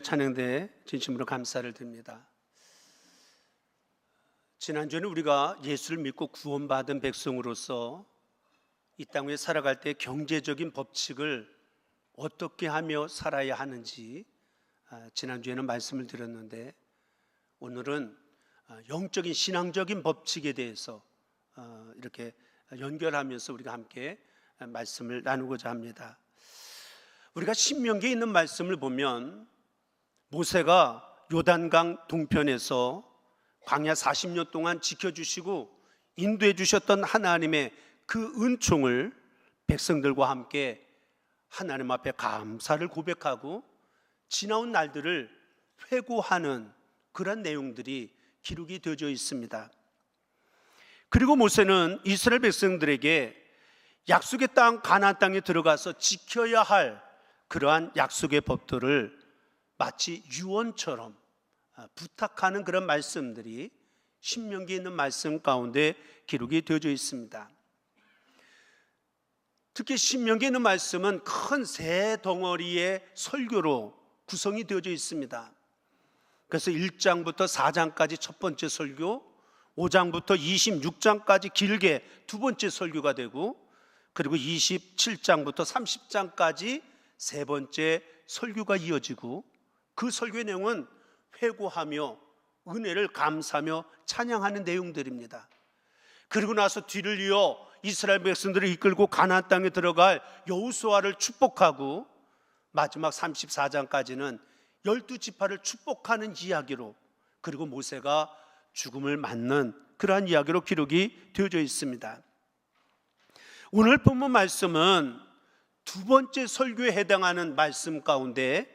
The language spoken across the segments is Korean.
찬양대에 진심으로 감사를 드립니다. 지난주에는 우리가 예수를 믿고 구원받은 백성으로서 이 땅에 살아갈 때 경제적인 법칙을 어떻게 하며 살아야 하는지 지난주에는 말씀을 드렸는데, 오늘은 영적인 신앙적인 법칙에 대해서 이렇게 연결하면서 우리가 함께 말씀을 나누고자 합니다. 우리가 신명기에 있는 말씀을 보면 모세가 요단강 동편에서 광야 40년 동안 지켜주시고 인도해 주셨던 하나님의 그 은총을 백성들과 함께 하나님 앞에 감사를 고백하고 지나온 날들을 회고하는 그런 내용들이 기록이 되어져 있습니다. 그리고 모세는 이스라엘 백성들에게 약속의 땅 가나안 땅에 들어가서 지켜야 할 그러한 약속의 법들을 마치 유언처럼 부탁하는 그런 말씀들이 신명기에 있는 말씀 가운데 기록이 되어져 있습니다. 특히 신명기에 있는 말씀은 큰 세 덩어리의 설교로 구성이 되어져 있습니다. 그래서 1장부터 4장까지 첫 번째 설교, 5장부터 26장까지 길게 두 번째 설교가 되고, 그리고 27장부터 30장까지 세 번째 설교가 이어지고, 그 설교의 내용은 회고하며 은혜를 감사하며 찬양하는 내용들입니다. 그리고 나서 뒤를 이어 이스라엘 백성들을 이끌고 가나안 땅에 들어갈 여호수아를 축복하고, 마지막 34장까지는 12지파를 축복하는 이야기로, 그리고 모세가 죽음을 맞는 그러한 이야기로 기록이 되어져 있습니다. 오늘 본문 말씀은 두 번째 설교에 해당하는 말씀 가운데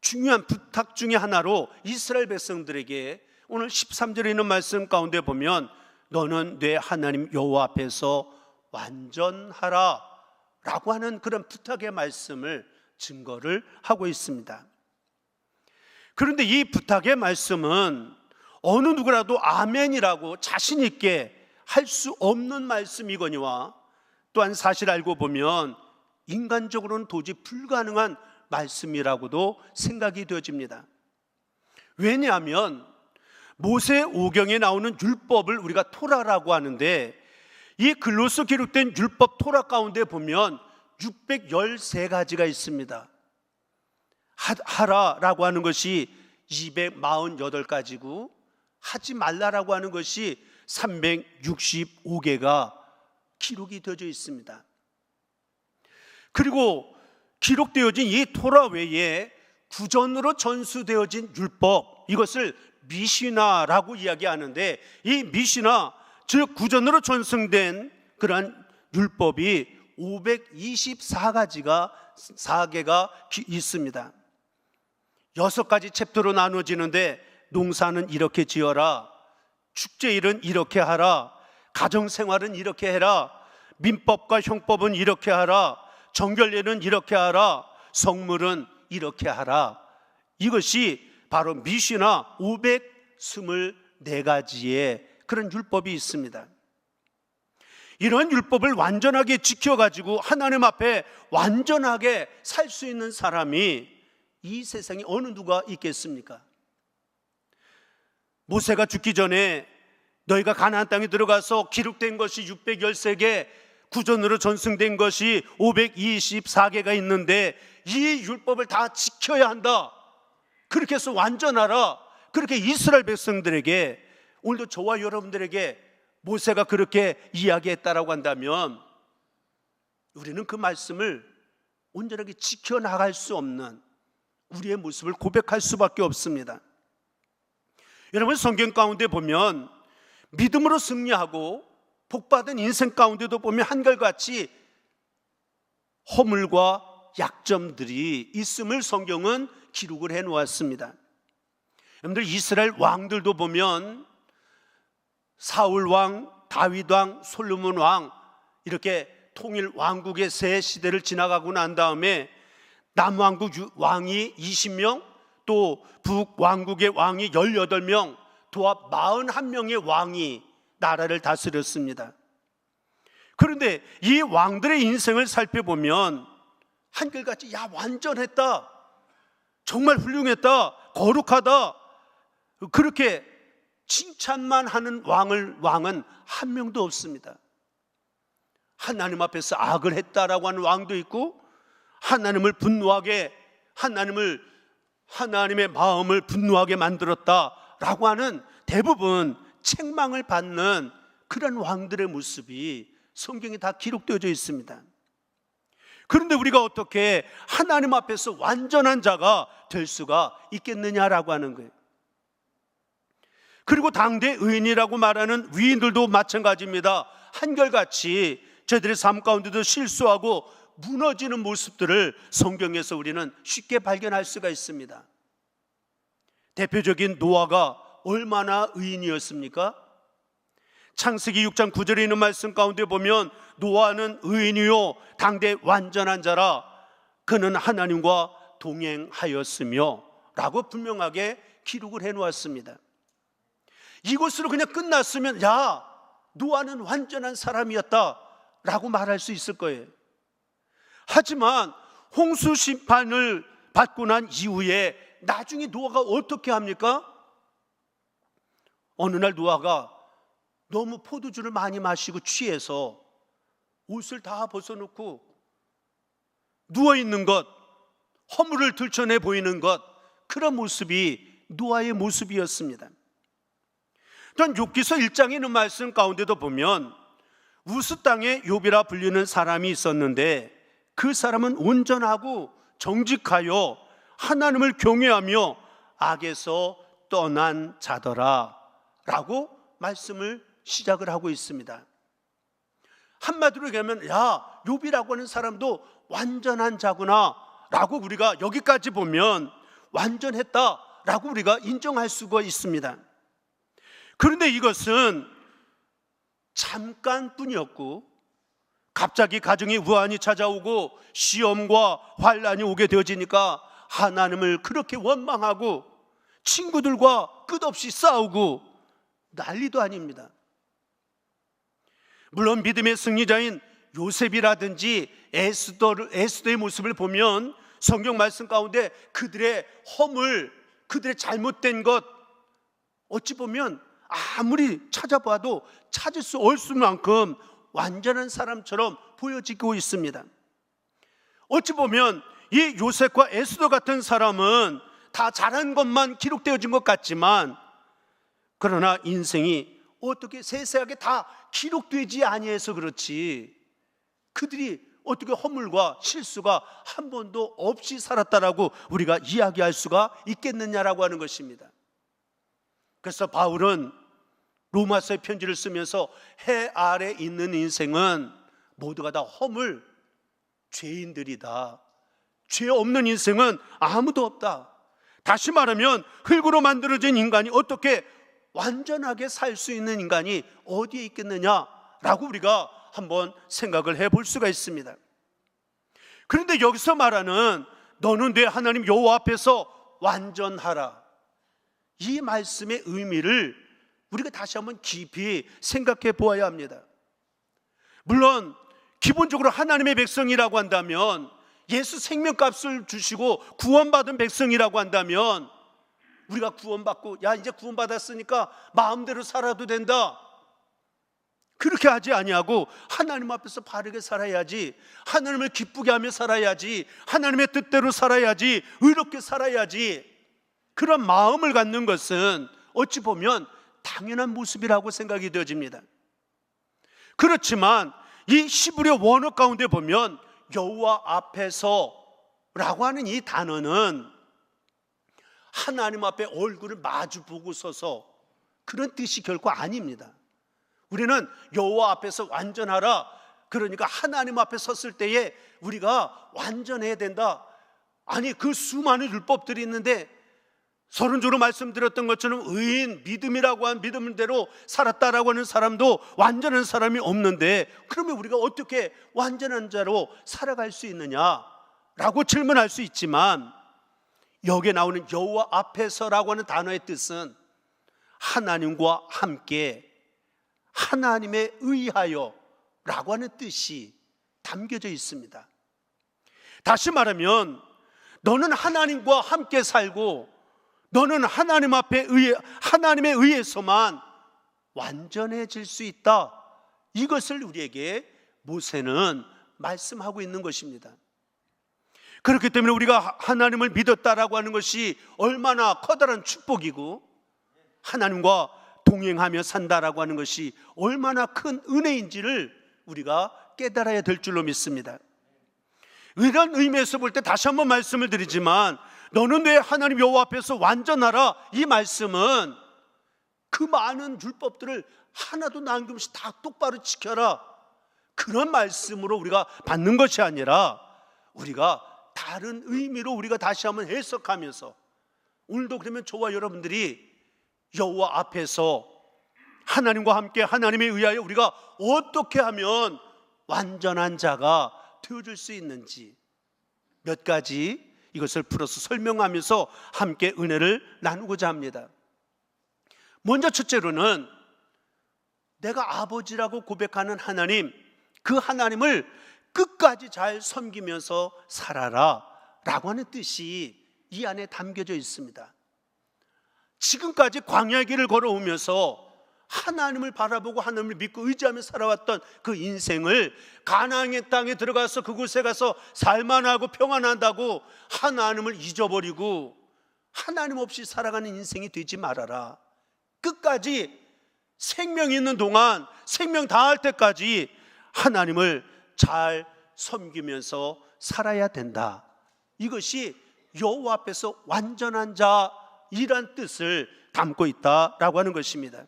중요한 부탁 중에 하나로 이스라엘 백성들에게 오늘 13절에 있는 말씀 가운데 보면 너는 내 하나님 여호와 앞에서 완전하라 라고 하는 그런 부탁의 말씀을 증거를 하고 있습니다. 그런데 이 부탁의 말씀은 어느 누구라도 아멘이라고 자신 있게 할 수 없는 말씀이거니와, 또한 사실 알고 보면 인간적으로는 도저히 불가능한 말씀이라고도 생각이 되어집니다. 왜냐하면 모세 오경에 나오는 율법을 우리가 토라라고 하는데, 이 글로서 기록된 율법 토라 가운데 보면 613가지가 있습니다. 하라라고 하는 것이 248가지고 하지 말라라고 하는 것이 365개가 기록이 되어져 있습니다. 그리고 기록되어진 이 토라 외에 구전으로 전수되어진 율법, 이것을 미시나라고 이야기하는데, 이 미시나, 즉 구전으로 전승된 그러한 율법이 524가지가 4개가 있습니다. 6가지 챕터로 나누어지는데, 농사는 이렇게 지어라, 축제일은 이렇게 하라, 가정생활은 이렇게 해라, 민법과 형법은 이렇게 하라, 정결례는 이렇게 하라, 성물은 이렇게 하라. 이것이 바로 미시나 524가지의 그런 율법이 있습니다. 이런 율법을 완전하게 지켜가지고 하나님 앞에 완전하게 살 수 있는 사람이 이 세상에 어느 누가 있겠습니까? 모세가 죽기 전에 너희가 가나안 땅에 들어가서 기록된 것이 613개, 구전으로 전승된 것이 524개가 있는데 이 율법을 다 지켜야 한다, 그렇게 해서 완전하라, 그렇게 이스라엘 백성들에게, 오늘도 저와 여러분들에게 모세가 그렇게 이야기했다라고 한다면 우리는 그 말씀을 온전하게 지켜나갈 수 없는 우리의 모습을 고백할 수밖에 없습니다. 여러분, 성경 가운데 보면 믿음으로 승리하고 복받은 인생 가운데도 보면 한결같이 허물과 약점들이 있음을 성경은 기록을 해놓았습니다. 여러분들, 이스라엘 왕들도 보면 사울 왕, 다윗 왕, 솔로몬 왕, 이렇게 통일 왕국의 세 시대를 지나가고 난 다음에 남왕국 왕이 20명, 또 북왕국의 왕이 18명, 도합 41명의 왕이 나라를 다스렸습니다. 그런데 이 왕들의 인생을 살펴보면 한결같이 야 완전했다, 정말 훌륭했다, 거룩하다, 그렇게 칭찬만 하는 왕은 한 명도 없습니다. 하나님 앞에서 악을 했다라고 하는 왕도 있고, 하나님을 분노하게, 하나님의 마음을 분노하게 만들었다라고 하는 대부분 책망을 받는 그런 왕들의 모습이 성경에 다 기록되어져 있습니다. 그런데 우리가 어떻게 하나님 앞에서 완전한 자가 될 수가 있겠느냐라고 하는 거예요. 그리고 당대 의인이라고 말하는 위인들도 마찬가지입니다. 한결같이 저들의 삶 가운데도 실수하고 무너지는 모습들을 성경에서 우리는 쉽게 발견할 수가 있습니다. 대표적인 노아가 얼마나 의인이었습니까? 창세기 6장 9절에 있는 말씀 가운데 보면 노아는 의인이요 당대 완전한 자라 그는 하나님과 동행하였으며 라고 분명하게 기록을 해놓았습니다. 이것으로 그냥 끝났으면 야, 노아는 완전한 사람이었다 라고 말할 수 있을 거예요. 하지만 홍수 심판을 받고 난 이후에 나중에 노아가 어떻게 합니까? 어느 날 노아가 너무 포도주를 많이 마시고 취해서 옷을 다 벗어놓고 누워있는 것, 허물을 들춰내 보이는 것, 그런 모습이 노아의 모습이었습니다. 또한 욥기서 1장에 있는 말씀 가운데도 보면 우스 땅에 욥이라 불리는 사람이 있었는데 그 사람은 온전하고 정직하여 하나님을 경외하며 악에서 떠난 자더라 라고 말씀을 시작을 하고 있습니다. 한마디로 얘기하면 야, 욥이라고 하는 사람도 완전한 자구나 라고 우리가 여기까지 보면 완전했다 라고 우리가 인정할 수가 있습니다. 그런데 이것은 잠깐뿐이었고 갑자기 가정에 우환이 찾아오고 시험과 환난이 오게 되어지니까 하나님을 그렇게 원망하고 친구들과 끝없이 싸우고 난리도 아닙니다. 물론 믿음의 승리자인 요셉이라든지 에스더의 모습을 보면 성경 말씀 가운데 그들의 허물, 그들의 잘못된 것 어찌 보면 아무리 찾아봐도 찾을 수 없을 만큼 완전한 사람처럼 보여지고 있습니다. 어찌 보면 이 요셉과 에스더 같은 사람은 다 잘한 것만 기록되어진 것 같지만 그러나 인생이 어떻게 세세하게 다 기록되지 아니해서 그렇지 그들이 어떻게 허물과 실수가 한 번도 없이 살았다라고 우리가 이야기할 수가 있겠느냐라고 하는 것입니다. 그래서 바울은 로마서의 편지를 쓰면서 해 아래 있는 인생은 모두가 다 허물, 죄인들이다. 죄 없는 인생은 아무도 없다. 다시 말하면 흙으로 만들어진 인간이 어떻게 완전하게 살 수 있는 인간이 어디에 있겠느냐라고 우리가 한번 생각을 해볼 수가 있습니다. 그런데 여기서 말하는 너는 내 하나님 여호와 앞에서 완전하라, 이 말씀의 의미를 우리가 다시 한번 깊이 생각해 보아야 합니다. 물론 기본적으로 하나님의 백성이라고 한다면, 예수 생명값을 주시고 구원받은 백성이라고 한다면 우리가 구원받고 야 이제 구원받았으니까 마음대로 살아도 된다, 그렇게 하지 아니하고 하나님 앞에서 바르게 살아야지, 하나님을 기쁘게 하며 살아야지, 하나님의 뜻대로 살아야지, 의롭게 살아야지, 그런 마음을 갖는 것은 어찌 보면 당연한 모습이라고 생각이 되어집니다. 그렇지만 이 히브리어 원어 가운데 보면 여호와 앞에서 라고 하는 이 단어는 하나님 앞에 얼굴을 마주 보고 서서 그런 뜻이 결코 아닙니다. 우리는 여호와 앞에서 완전하라, 그러니까 하나님 앞에 섰을 때에 우리가 완전해야 된다. 아니 그 수많은 율법들이 있는데 서론적으로 말씀드렸던 것처럼 의인, 믿음이라고 한 믿음대로 살았다라고 하는 사람도 완전한 사람이 없는데 그러면 우리가 어떻게 완전한 자로 살아갈 수 있느냐라고 질문할 수 있지만, 여기에 나오는 여호와 앞에서라고 하는 단어의 뜻은 하나님과 함께, 하나님에 의하여 라고 하는 뜻이 담겨져 있습니다. 다시 말하면 너는 하나님과 함께 살고 너는 하나님에 의해서만 완전해질 수 있다. 이것을 우리에게 모세는 말씀하고 있는 것입니다. 그렇기 때문에 우리가 하나님을 믿었다라고 하는 것이 얼마나 커다란 축복이고 하나님과 동행하며 산다라고 하는 것이 얼마나 큰 은혜인지를 우리가 깨달아야 될 줄로 믿습니다. 이런 의미에서 볼 때 다시 한번 말씀을 드리지만 너는 내 하나님 여호와 앞에서 완전하라, 이 말씀은 그 많은 율법들을 하나도 남김없이 다 똑바로 지켜라, 그런 말씀으로 우리가 받는 것이 아니라 우리가 다른 의미로 우리가 다시 한번 해석하면서 오늘도 그러면 저와 여러분들이 여호와 앞에서 하나님과 함께 하나님에 의하여 우리가 어떻게 하면 완전한 자가 되어줄 수 있는지 몇 가지 이것을 풀어서 설명하면서 함께 은혜를 나누고자 합니다. 먼저 첫째로는 내가 아버지라고 고백하는 하나님, 그 하나님을 끝까지 잘 섬기면서 살아라 라고 하는 뜻이 이 안에 담겨져 있습니다. 지금까지 광야의 길을 걸어오면서 하나님을 바라보고 하나님을 믿고 의지하며 살아왔던 그 인생을 가나안의 땅에 들어가서 그곳에 가서 살만하고 평안한다고 하나님을 잊어버리고 하나님 없이 살아가는 인생이 되지 말아라. 끝까지 생명이 있는 동안 생명 다할 때까지 하나님을 잘 섬기면서 살아야 된다. 이것이 여호와 앞에서 완전한 자이란 뜻을 담고 있다라고 하는 것입니다.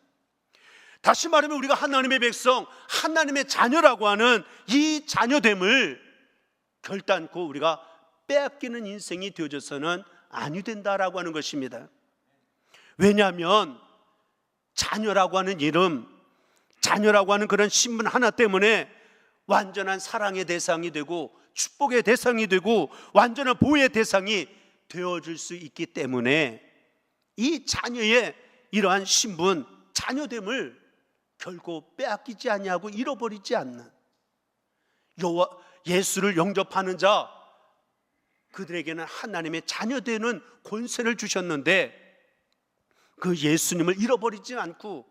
다시 말하면 우리가 하나님의 백성, 하나님의 자녀라고 하는 이 자녀됨을 결단코 우리가 빼앗기는 인생이 되어져서는 아니 된다라고 하는 것입니다. 왜냐하면 자녀라고 하는 이름, 자녀라고 하는 그런 신분 하나 때문에 완전한 사랑의 대상이 되고 축복의 대상이 되고 완전한 보호의 대상이 되어줄 수 있기 때문에 이 자녀의 이러한 신분, 자녀됨을 결코 빼앗기지 아니하고 잃어버리지 않는 예수를 영접하는 자, 그들에게는 하나님의 자녀되는 권세를 주셨는데 그 예수님을 잃어버리지 않고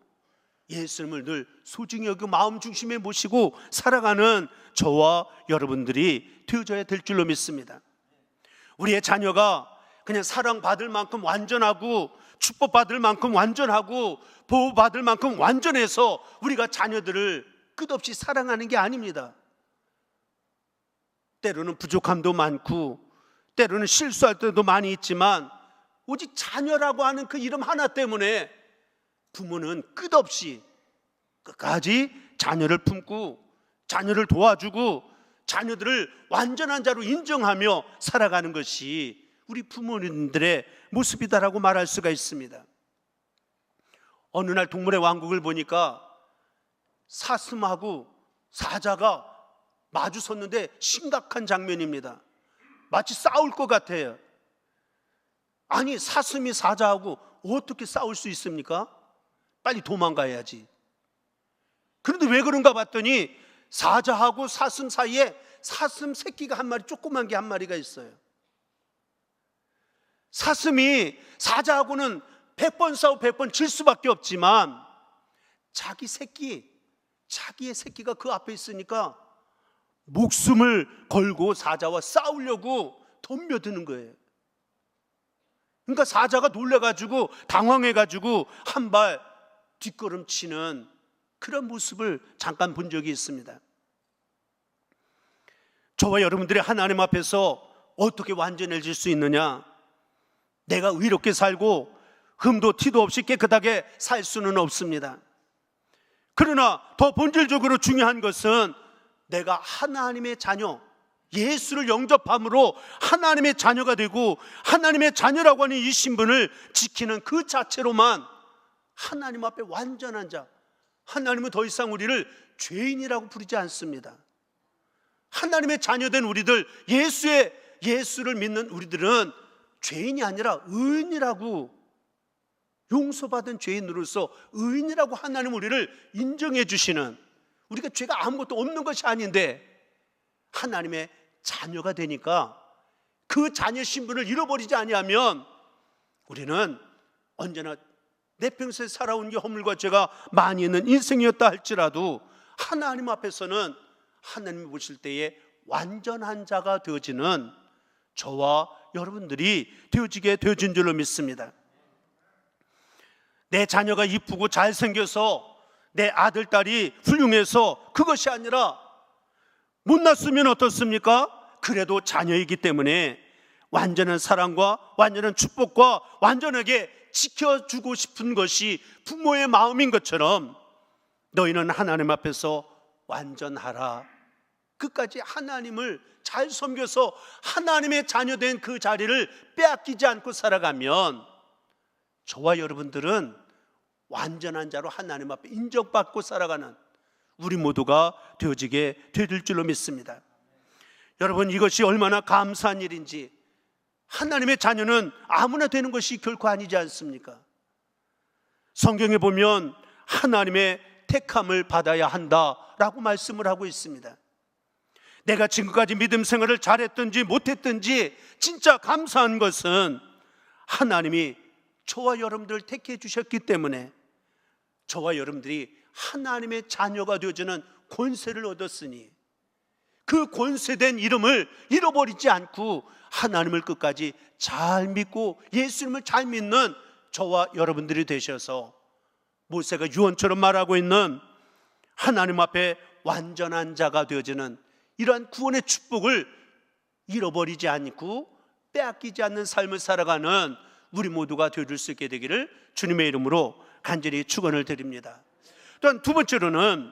예수님을 늘 소중히 여기고 마음 중심에 모시고 살아가는 저와 여러분들이 되어져야 될 줄로 믿습니다. 우리의 자녀가 그냥 사랑받을 만큼 완전하고 축복받을 만큼 완전하고 보호받을 만큼 완전해서 우리가 자녀들을 끝없이 사랑하는 게 아닙니다. 때로는 부족함도 많고 때로는 실수할 때도 많이 있지만 오직 자녀라고 하는 그 이름 하나 때문에 부모는 끝없이 끝까지 자녀를 품고 자녀를 도와주고 자녀들을 완전한 자로 인정하며 살아가는 것이 우리 부모님들의 모습이다라고 말할 수가 있습니다. 어느 날 동물의 왕국을 보니까 사슴하고 사자가 마주 섰는데 심각한 장면입니다. 마치 싸울 것 같아요. 아니, 사슴이 사자하고 어떻게 싸울 수 있습니까? 빨리 도망가야지. 그런데 왜 그런가 봤더니 사자하고 사슴 사이에 사슴 새끼가 한 마리, 조그만 게 한 마리가 있어요. 사슴이 사자하고는 100번 싸우고 100번 질 수밖에 없지만 자기의 새끼가 그 앞에 있으니까 목숨을 걸고 사자와 싸우려고 덤벼드는 거예요. 그러니까 사자가 놀래가지고 당황해가지고 한 발 뒷걸음치는 그런 모습을 잠깐 본 적이 있습니다. 저와 여러분들이 하나님 앞에서 어떻게 완전해질 수 있느냐? 내가 의롭게 살고 흠도 티도 없이 깨끗하게 살 수는 없습니다. 그러나 더 본질적으로 중요한 것은 내가 하나님의 자녀, 예수를 영접함으로 하나님의 자녀가 되고 하나님의 자녀라고 하는 이 신분을 지키는 그 자체로만 하나님 앞에 완전한 자, 하나님은 더 이상 우리를 죄인이라고 부르지 않습니다. 하나님의 자녀된 우리들, 예수를 믿는 우리들은 죄인이 아니라 의인이라고, 용서받은 죄인으로서 의인이라고 하나님 우리를 인정해 주시는, 우리가 죄가 아무것도 없는 것이 아닌데 하나님의 자녀가 되니까 그 자녀 신분을 잃어버리지 아니하면 우리는 언제나 내 평소에 살아온 게 허물과 죄가 많이 있는 인생이었다 할지라도 하나님 앞에서는 하나님이 보실 때에 완전한 자가 되어지는 저와 여러분들이 되어진 줄로 믿습니다. 내 자녀가 이쁘고 잘생겨서 내 아들, 딸이 훌륭해서 그것이 아니라 못났으면 어떻습니까? 그래도 자녀이기 때문에 완전한 사랑과 완전한 축복과 완전하게 지켜주고 싶은 것이 부모의 마음인 것처럼 너희는 하나님 앞에서 완전하라. 끝까지 하나님을 잘 섬겨서 하나님의 자녀된 그 자리를 빼앗기지 않고 살아가면 저와 여러분들은 완전한 자로 하나님 앞에 인정받고 살아가는 우리 모두가 되어지게 될 줄로 믿습니다. 여러분, 이것이 얼마나 감사한 일인지. 하나님의 자녀는 아무나 되는 것이 결코 아니지 않습니까? 성경에 보면 하나님의 택함을 받아야 한다라고 말씀을 하고 있습니다. 내가 지금까지 믿음 생활을 잘했든지 못했든지 진짜 감사한 것은 하나님이 저와 여러분들을 택해 주셨기 때문에 저와 여러분들이 하나님의 자녀가 되어지는 권세를 얻었으니 그 권세된 이름을 잃어버리지 않고 하나님을 끝까지 잘 믿고 예수님을 잘 믿는 저와 여러분들이 되셔서 모세가 유언처럼 말하고 있는 하나님 앞에 완전한 자가 되어지는 이러한 구원의 축복을 잃어버리지 않고 빼앗기지 않는 삶을 살아가는 우리 모두가 되어줄 수 있게 되기를 주님의 이름으로 간절히 축원을 드립니다. 또한 두 번째로는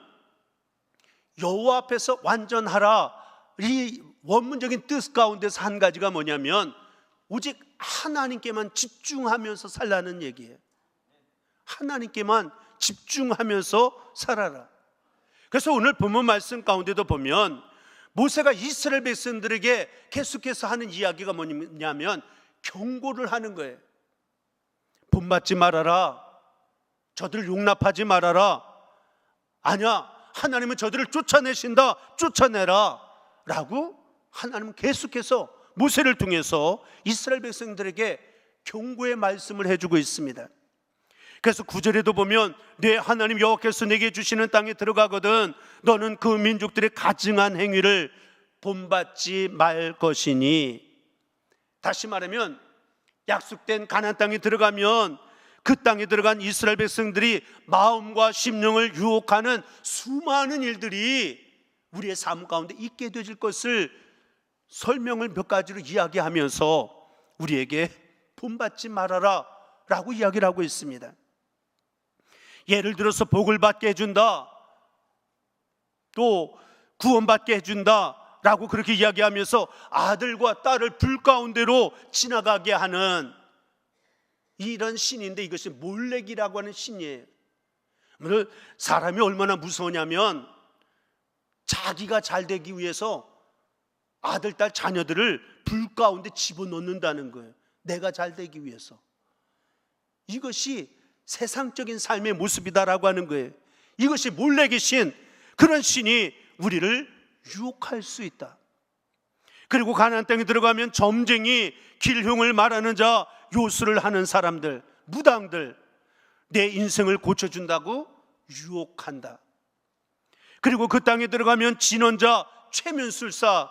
여호와 앞에서 완전하라, 이 원문적인 뜻 가운데서 한 가지가 뭐냐면 오직 하나님께만 집중하면서 살라는 얘기예요. 하나님께만 집중하면서 살아라. 그래서 오늘 본문 말씀 가운데도 보면 모세가 이스라엘 백성들에게 계속해서 하는 이야기가 뭐냐면 경고를 하는 거예요. 본받지 말아라. 저들을 용납하지 말아라. 아니야, 하나님은 저들을 쫓아내신다. 쫓아내라 라고 하나님은 계속해서 모세를 통해서 이스라엘 백성들에게 경고의 말씀을 해주고 있습니다. 그래서 9절에도 보면 내 하나님 여호와께서 내게 주시는 땅에 들어가거든 너는 그 민족들의 가증한 행위를 본받지 말 것이니. 다시 말하면 약속된 가나안 땅에 들어가면 그 땅에 들어간 이스라엘 백성들이 마음과 심령을 유혹하는 수많은 일들이 우리의 삶 가운데 있게 되질 것을 설명을 몇 가지로 이야기하면서 우리에게 본받지 말아라 라고 이야기를 하고 있습니다. 예를 들어서 복을 받게 해준다, 또 구원받게 해준다 라고 그렇게 이야기하면서 아들과 딸을 불 가운데로 지나가게 하는 이런 신인데 이것이 몰렉이라고 하는 신이에요. 사람이 얼마나 무서우냐면 자기가 잘 되기 위해서 아들, 딸, 자녀들을 불 가운데 집어넣는다는 거예요. 내가 잘 되기 위해서. 이것이 세상적인 삶의 모습이다라고 하는 거예요. 이것이 몰렉의 신, 그런 신이 우리를 유혹할 수 있다. 그리고 가나안 땅에 들어가면 점쟁이, 길흉을 말하는 자, 요술을 하는 사람들, 무당들, 내 인생을 고쳐준다고 유혹한다. 그리고 그 땅에 들어가면 진언자, 최면술사,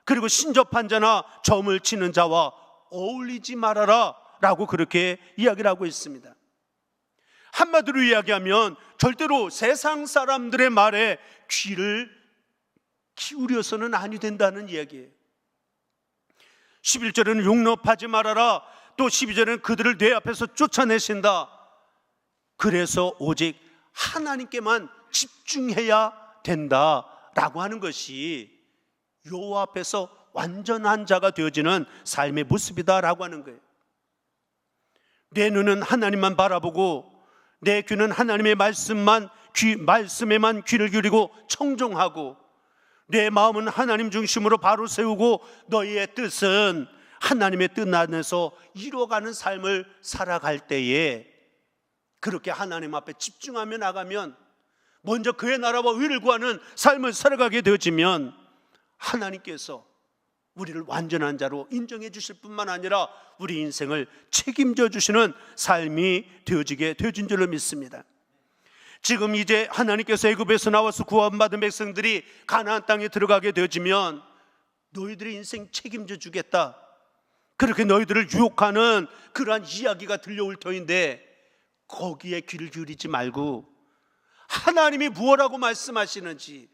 그리고 신접한 자나 점을 치는 자와 어울리지 말아라 라고 그렇게 이야기를 하고 있습니다. 한마디로 이야기하면 절대로 세상 사람들의 말에 귀를 기울여서는 아니 된다는 이야기예요. 11절에는 용납하지 말아라, 또 12절에는 그들을 내 앞에서 쫓아내신다. 그래서 오직 하나님께만 집중해야 된다라고 하는 것이 여호와 앞에서 완전한 자가 되어지는 삶의 모습이다라고 하는 거예요. 내 눈은 하나님만 바라보고 내 귀는 하나님의 말씀에만 귀를 기울이고 청종하고 내 마음은 하나님 중심으로 바로 세우고 너희의 뜻은 하나님의 뜻 안에서 이루어가는 삶을 살아갈 때에 그렇게 하나님 앞에 집중하며 나가면, 먼저 그의 나라와 의를 구하는 삶을 살아가게 되어지면 하나님께서 우리를 완전한 자로 인정해 주실 뿐만 아니라 우리 인생을 책임져 주시는 삶이 되어진 줄로 믿습니다. 지금 이제 하나님께서 애굽에서 나와서 구원받은 백성들이 가나안 땅에 들어가게 되어지면 너희들의 인생 책임져 주겠다, 그렇게 너희들을 유혹하는 그러한 이야기가 들려올 터인데 거기에 귀를 기울이지 말고 하나님이 무엇라고 말씀하시는지,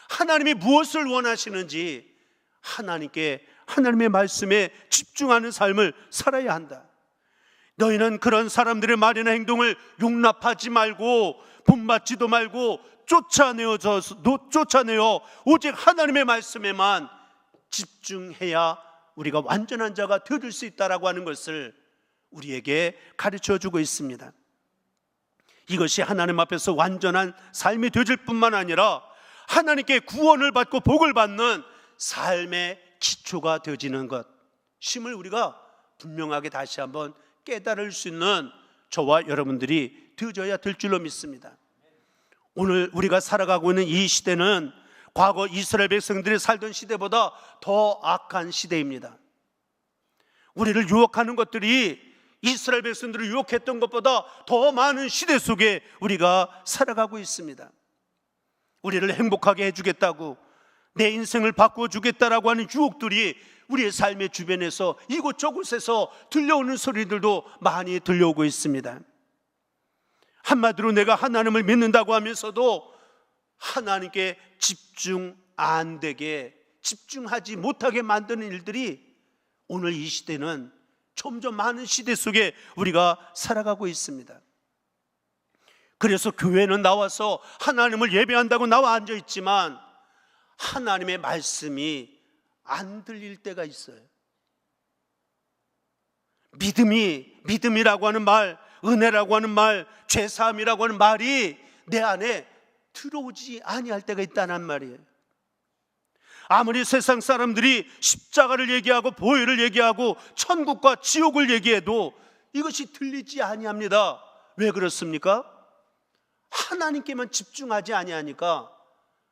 하나님이 무엇을 원하시는지 하나님의 말씀에 집중하는 삶을 살아야 한다. 너희는 그런 사람들의 말이나 행동을 용납하지 말고 본받지도 말고 쫓아내어 오직 하나님의 말씀에만 집중해야 우리가 완전한 자가 되어줄 수 있다라고 하는 것을 우리에게 가르쳐 주고 있습니다. 이것이 하나님 앞에서 완전한 삶이 되어질 뿐만 아니라 하나님께 구원을 받고 복을 받는 삶의 기초가 되어지는 것임을 우리가 분명하게 다시 한번 깨달을 수 있는 저와 여러분들이 되어져야 될 줄로 믿습니다. 오늘 우리가 살아가고 있는 이 시대는 과거 이스라엘 백성들이 살던 시대보다 더 악한 시대입니다. 우리를 유혹하는 것들이 이스라엘 백성들을 유혹했던 것보다 더 많은 시대 속에 우리가 살아가고 있습니다. 우리를 행복하게 해주겠다고, 내 인생을 바꿔주겠다라고 하는 유혹들이 우리의 삶의 주변에서 이곳저곳에서 들려오는 소리들도 많이 들려오고 있습니다. 한마디로 내가 하나님을 믿는다고 하면서도 하나님께 집중 안 되게, 집중하지 못하게 만드는 일들이 오늘 이 시대는 점점 많은 시대 속에 우리가 살아가고 있습니다. 그래서 교회는 나와서 하나님을 예배한다고 나와 앉아 있지만 하나님의 말씀이 안 들릴 때가 있어요. 믿음이라고 하는 말, 은혜라고 하는 말, 죄사함이라고 하는 말이 내 안에 들어오지 아니할 때가 있다는 말이에요. 아무리 세상 사람들이 십자가를 얘기하고 보혈을 얘기하고 천국과 지옥을 얘기해도 이것이 들리지 아니합니다. 왜 그렇습니까? 하나님께만 집중하지 아니하니까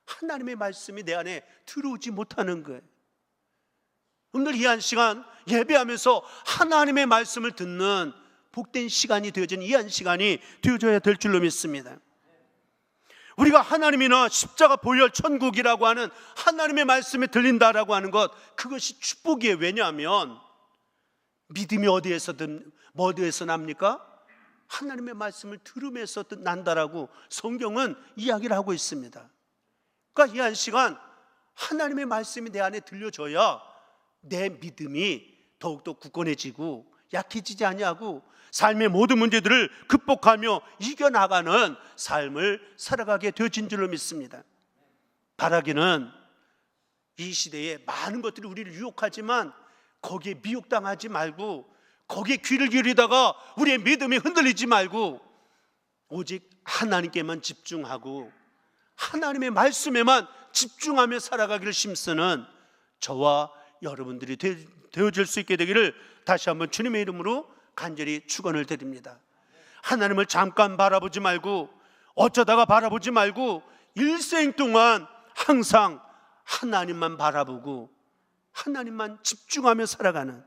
하나님의 말씀이 내 안에 들어오지 못하는 거예요. 오늘 이 한 시간 예배하면서 하나님의 말씀을 듣는 복된 시간이 되어진 이 한 시간이 되어져야 될 줄로 믿습니다. 우리가 하나님이나 십자가, 보혈, 천국이라고 하는 하나님의 말씀에 들린다라고 하는 것, 그것이 축복이에요. 왜냐하면 믿음이 어디에서 납니까? 하나님의 말씀을 들으면서 난다라고 성경은 이야기를 하고 있습니다. 그러니까 이 한 시간 하나님의 말씀이 내 안에 들려줘야 내 믿음이 더욱더 굳건해지고 약해지지 아니하고 삶의 모든 문제들을 극복하며 이겨나가는 삶을 살아가게 되어진 줄로 믿습니다. 바라기는 이 시대에 많은 것들이 우리를 유혹하지만 거기에 미혹당하지 말고, 거기에 귀를 기울이다가 우리의 믿음이 흔들리지 말고 오직 하나님께만 집중하고 하나님의 말씀에만 집중하며 살아가기를 힘쓰는 저와 여러분들이 되어질 수 있게 되기를 다시 한번 주님의 이름으로 간절히 축원을 드립니다. 하나님을 잠깐 바라보지 말고, 어쩌다가 바라보지 말고 일생 동안 항상 하나님만 바라보고 하나님만 집중하며 살아가는,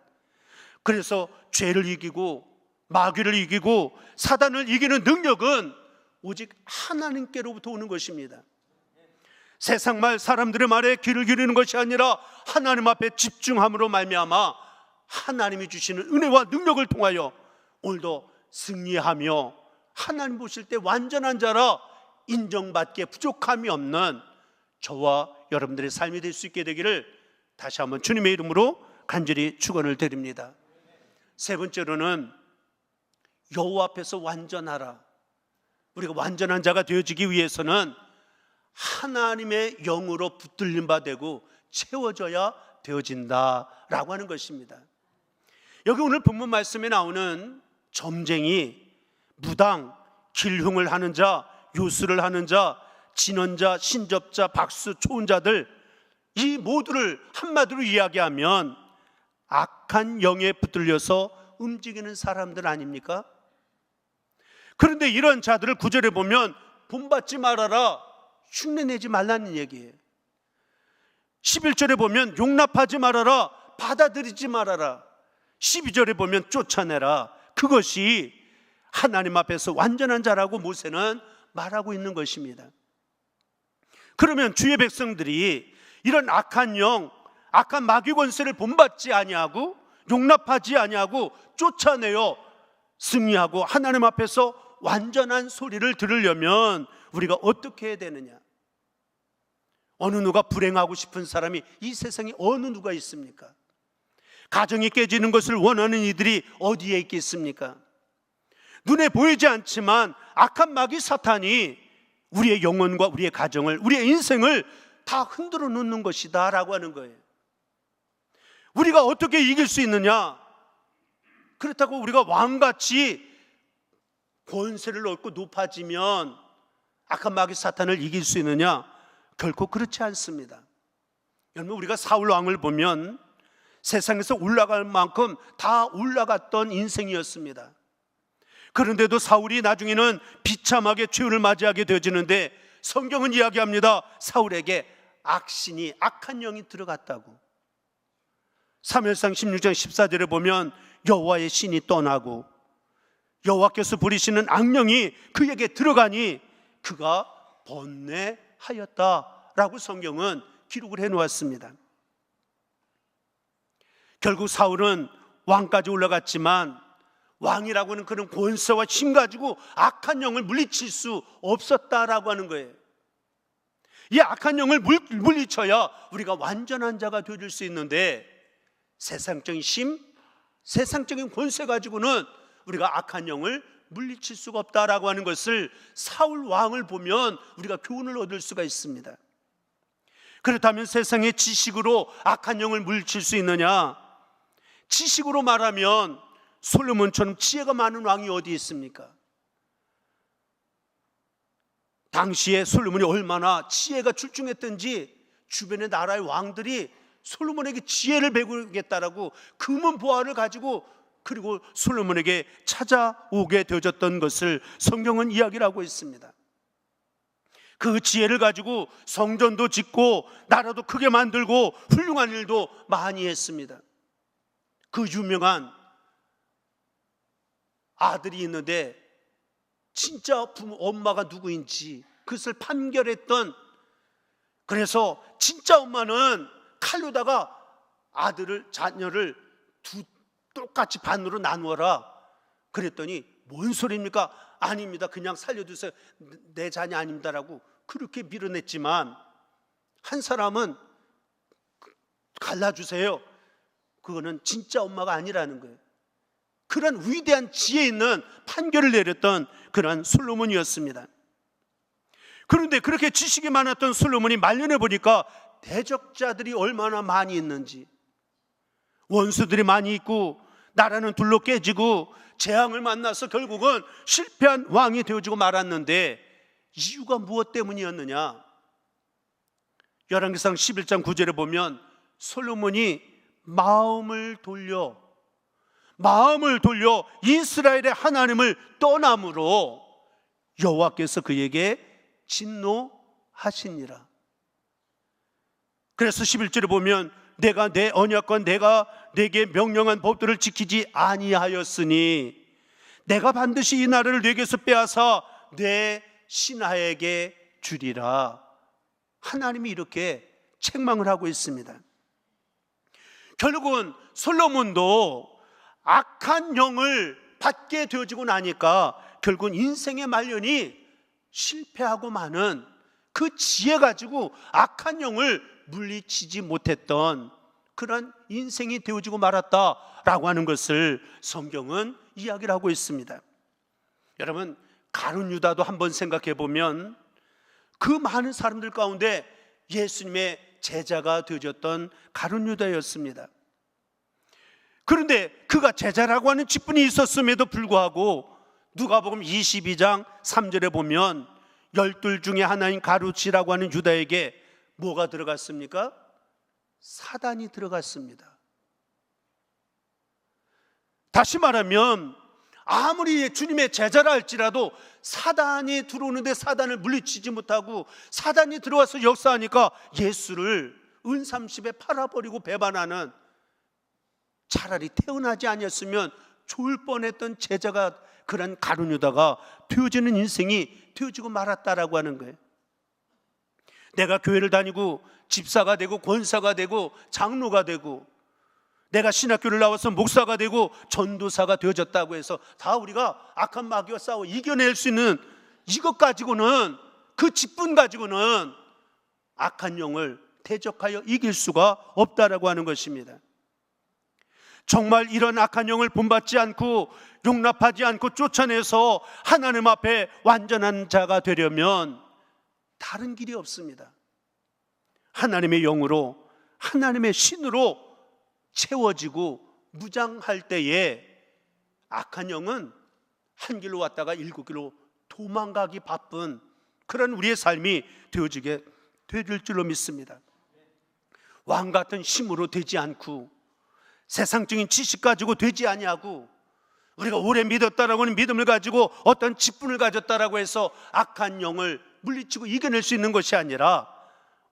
그래서 죄를 이기고 마귀를 이기고 사단을 이기는 능력은 오직 하나님께로부터 오는 것입니다. 세상 말, 사람들의 말에 귀를 기울이는 것이 아니라 하나님 앞에 집중함으로 말미암아 하나님이 주시는 은혜와 능력을 통하여 오늘도 승리하며 하나님 보실 때 완전한 자라 인정받기에 부족함이 없는 저와 여러분들의 삶이 될 수 있게 되기를 다시 한번 주님의 이름으로 간절히 축원을 드립니다. 세 번째로는 여호와 앞에서 완전하라. 우리가 완전한 자가 되어지기 위해서는 하나님의 영으로 붙들림 바 되고 채워져야 되어진다라고 하는 것입니다. 여기 오늘 본문 말씀에 나오는 점쟁이, 무당, 길흉을 하는 자, 요술을 하는 자, 진언자, 신접자, 박수, 초혼자들, 이 모두를 한마디로 이야기하면 악한 영에 붙들려서 움직이는 사람들 아닙니까? 그런데 이런 자들을 구절에 보면 본받지 말아라, 흉내내지 말라는 얘기예요. 11절에 보면 용납하지 말아라, 받아들이지 말아라. 12절에 보면 쫓아내라. 그것이 하나님 앞에서 완전한 자라고 모세는 말하고 있는 것입니다. 그러면 주의 백성들이 이런 악한 영, 악한 마귀 권세를 본받지 아니하고 용납하지 아니하고 쫓아내어 승리하고 하나님 앞에서 완전한 소리를 들으려면 우리가 어떻게 해야 되느냐? 어느 누가 불행하고 싶은 사람이 이 세상에 어느 누가 있습니까? 가정이 깨지는 것을 원하는 이들이 어디에 있겠습니까? 눈에 보이지 않지만 악한 마귀 사탄이 우리의 영혼과 우리의 가정을, 우리의 인생을 다 흔들어 놓는 것이다 라고 하는 거예요. 우리가 어떻게 이길 수 있느냐? 그렇다고 우리가 왕같이 권세를 얻고 높아지면 악한 마귀 사탄을 이길 수 있느냐? 결코 그렇지 않습니다. 여러분, 우리가 사울 왕을 보면 세상에서 올라갈 만큼 다 올라갔던 인생이었습니다. 그런데도 사울이 나중에는 비참하게 최후를 맞이하게 되어지는데 성경은 이야기합니다. 사울에게 악신이, 악한 영이 들어갔다고. 사무엘상 16장 14절에 보면 여호와의 신이 떠나고 여호와께서 부리시는 악령이 그에게 들어가니 그가 번뇌하였다라고 성경은 기록을 해놓았습니다. 결국 사울은 왕까지 올라갔지만 왕이라고는 그런 권세와 힘 가지고 악한 영을 물리칠 수 없었다라고 하는 거예요. 이 악한 영을 물리쳐야 우리가 완전한 자가 되어줄 수 있는데 세상적인 힘, 세상적인 권세 가지고는 우리가 악한 영을 물리칠 수가 없다라고 하는 것을 사울 왕을 보면 우리가 교훈을 얻을 수가 있습니다. 그렇다면 세상의 지식으로 악한 영을 물리칠 수 있느냐? 지식으로 말하면 솔로몬처럼 지혜가 많은 왕이 어디 있습니까? 당시에 솔로몬이 얼마나 지혜가 출중했던지 주변의 나라의 왕들이 솔로몬에게 지혜를 배우겠다라고 금은 보화를 가지고 그리고 솔로몬에게 찾아오게 되어졌던 것을 성경은 이야기를 하고 있습니다. 그 지혜를 가지고 성전도 짓고 나라도 크게 만들고 훌륭한 일도 많이 했습니다. 그 유명한 아들이 있는데 진짜 엄마가 누구인지 그것을 판결했던, 그래서 진짜 엄마는 칼로다가 자녀를 똑같이 반으로 나누어라 그랬더니 뭔 소리입니까? 아닙니다, 그냥 살려두세요, 내 자녀 아닙니다라고 그렇게 밀어냈지만 한 사람은 갈라주세요, 그거는 진짜 엄마가 아니라는 거예요. 그런 위대한 지혜 있는 판결을 내렸던 그런 솔로몬이었습니다. 그런데 그렇게 지식이 많았던 솔로몬이 말년에 보니까 대적자들이 얼마나 많이 있는지, 원수들이 많이 있고 나라는 둘로 깨지고 재앙을 만나서 결국은 실패한 왕이 되어지고 말았는데 이유가 무엇 때문이었느냐? 열왕기상 11장 9절에 보면 솔로몬이 마음을 돌려 이스라엘의 하나님을 떠남으로 여호와께서 그에게 진노하시니라. 그래서 11절에 보면 내가 내 언약과 내가 내게 명령한 법들을 지키지 아니하였으니 내가 반드시 이 나라를 내게서 빼앗아 내 신하에게 주리라. 하나님이 이렇게 책망을 하고 있습니다. 결국은 솔로몬도 악한 영을 받게 되어지고 나니까 결국은 인생의 말년이 실패하고 마는 그 지혜 가지고 악한 영을 물리치지 못했던 그런 인생이 되어지고 말았다라고 하는 것을 성경은 이야기를 하고 있습니다. 여러분, 가룟 유다도 한번 생각해 보면 그 많은 사람들 가운데 예수님의 제자가 되어졌던 가룟 유다였습니다. 그런데 그가 제자라고 하는 직분이 있었음에도 불구하고 누가복음 22장 3절에 보면 12 중에 하나인 가룟이라고 하는 유다에게 뭐가 들어갔습니까? 사단이 들어갔습니다. 다시 말하면 아무리 주님의 제자라 할지라도 사단이 들어오는데 사단을 물리치지 못하고 사단이 들어와서 역사하니까 예수를 은 30에 팔아버리고 배반하는, 차라리 태어나지 아니었으면 좋을 뻔했던 제자가 그런 가룟 유다가 되어지는 인생이 되어지고 말았다라고 하는 거예요. 내가 교회를 다니고 집사가 되고 권사가 되고 장로가 되고 내가 신학교를 나와서 목사가 되고 전도사가 되어졌다고 해서 다 우리가 악한 마귀와 싸워 이겨낼 수 있는 이것 가지고는, 그 직분 가지고는 악한 영을 대적하여 이길 수가 없다라고 하는 것입니다. 정말 이런 악한 영을 본받지 않고 용납하지 않고 쫓아내서 하나님 앞에 완전한 자가 되려면 다른 길이 없습니다. 하나님의 영으로, 하나님의 신으로 채워지고 무장할 때에 악한 영은 한 길로 왔다가 7길로 도망가기 바쁜 그런 우리의 삶이 되어지게 될 줄로 믿습니다. 왕 같은 힘으로 되지 않고 세상적인 지식 가지고 되지 아니하고 우리가 오래 믿었다라고 하는 믿음을 가지고 어떤 직분을 가졌다라고 해서 악한 영을 물리치고 이겨낼 수 있는 것이 아니라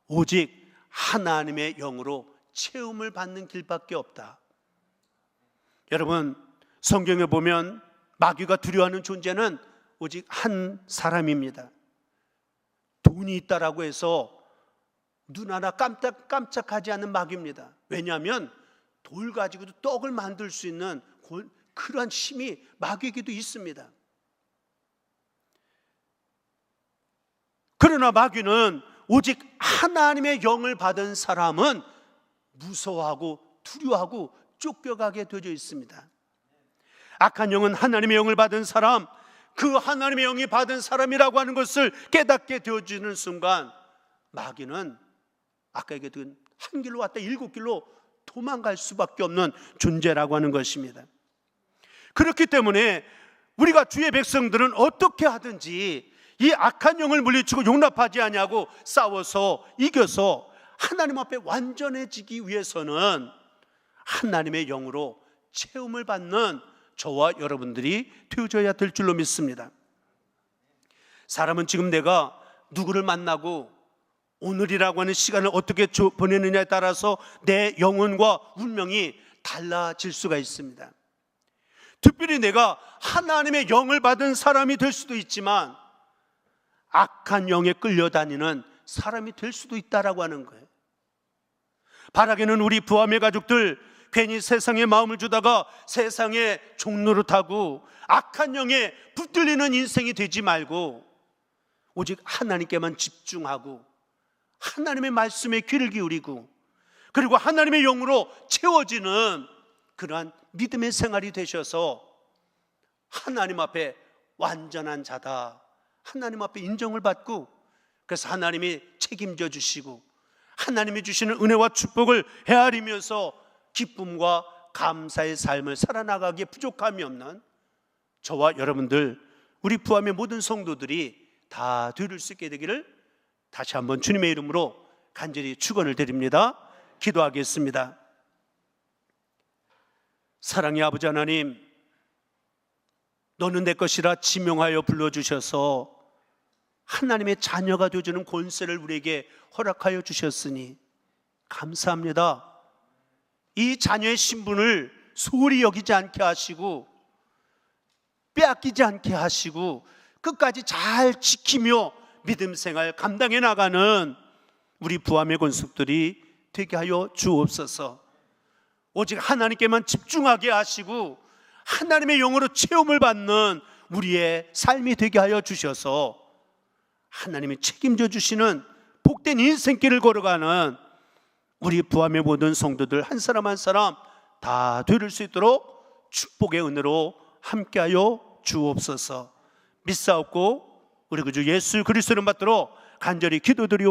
오직 하나님의 영으로 체험을 받는 길밖에 없다. 여러분, 성경에 보면 마귀가 두려워하는 존재는 오직 한 사람입니다. 돈이 있다라고 해서 눈 하나 깜짝하지 않는 마귀입니다. 왜냐하면 돌 가지고도 떡을 만들 수 있는 그러한 힘이 마귀에게도 있습니다. 그러나 마귀는 오직 하나님의 영을 받은 사람은 무서워하고 두려워하고 쫓겨가게 되어져 있습니다. 악한 영은 하나님의 영을 받은 사람, 그 하나님의 영이 받은 사람이라고 하는 것을 깨닫게 되어지는 순간 마귀는 아까 얘기했던 한 길로 왔다 7길로 도망갈 수밖에 없는 존재라고 하는 것입니다. 그렇기 때문에 우리가 주의 백성들은 어떻게 하든지 이 악한 영을 물리치고 용납하지 아니하고 싸워서 이겨서 하나님 앞에 완전해지기 위해서는 하나님의 영으로 체험을 받는 저와 여러분들이 되어져야 될 줄로 믿습니다. 사람은 지금 내가 누구를 만나고 오늘이라고 하는 시간을 어떻게 보내느냐에 따라서 내 영혼과 운명이 달라질 수가 있습니다. 특별히 내가 하나님의 영을 받은 사람이 될 수도 있지만 악한 영에 끌려다니는 사람이 될 수도 있다라고 하는 거예요. 바라기는 우리 부함의 가족들 괜히 세상에 마음을 주다가 세상의 종노릇하고 악한 영에 붙들리는 인생이 되지 말고 오직 하나님께만 집중하고 하나님의 말씀에 귀를 기울이고 그리고 하나님의 영으로 채워지는 그러한 믿음의 생활이 되셔서 하나님 앞에 완전한 자다, 하나님 앞에 인정을 받고 그래서 하나님이 책임져 주시고 하나님이 주시는 은혜와 축복을 헤아리면서 기쁨과 감사의 삶을 살아나가기에 부족함이 없는 저와 여러분들, 우리 부함의 모든 성도들이 다 누릴 수 있게 되기를 다시 한번 주님의 이름으로 간절히 축원을 드립니다. 기도하겠습니다. 사랑의 아버지 하나님, 너는 내 것이라 지명하여 불러주셔서 하나님의 자녀가 되어주는 권세를 우리에게 허락하여 주셨으니 감사합니다. 이 자녀의 신분을 소홀히 여기지 않게 하시고 빼앗기지 않게 하시고 끝까지 잘 지키며 믿음 생활 감당해 나가는 우리 부함의 권속들이 되게 하여 주옵소서. 오직 하나님께만 집중하게 하시고 하나님의 영으로 체험을 받는 우리의 삶이 되게 하여 주셔서 하나님이 책임져 주시는 복된 인생길을 걸어가는 우리 부함의 모든 성도들 한 사람 한 사람 다 되릴 수 있도록 축복의 은혜로 함께하여 주옵소서. 믿사옵고 우리 구주 예수 그리스도를 받들어 간절히 기도드리오.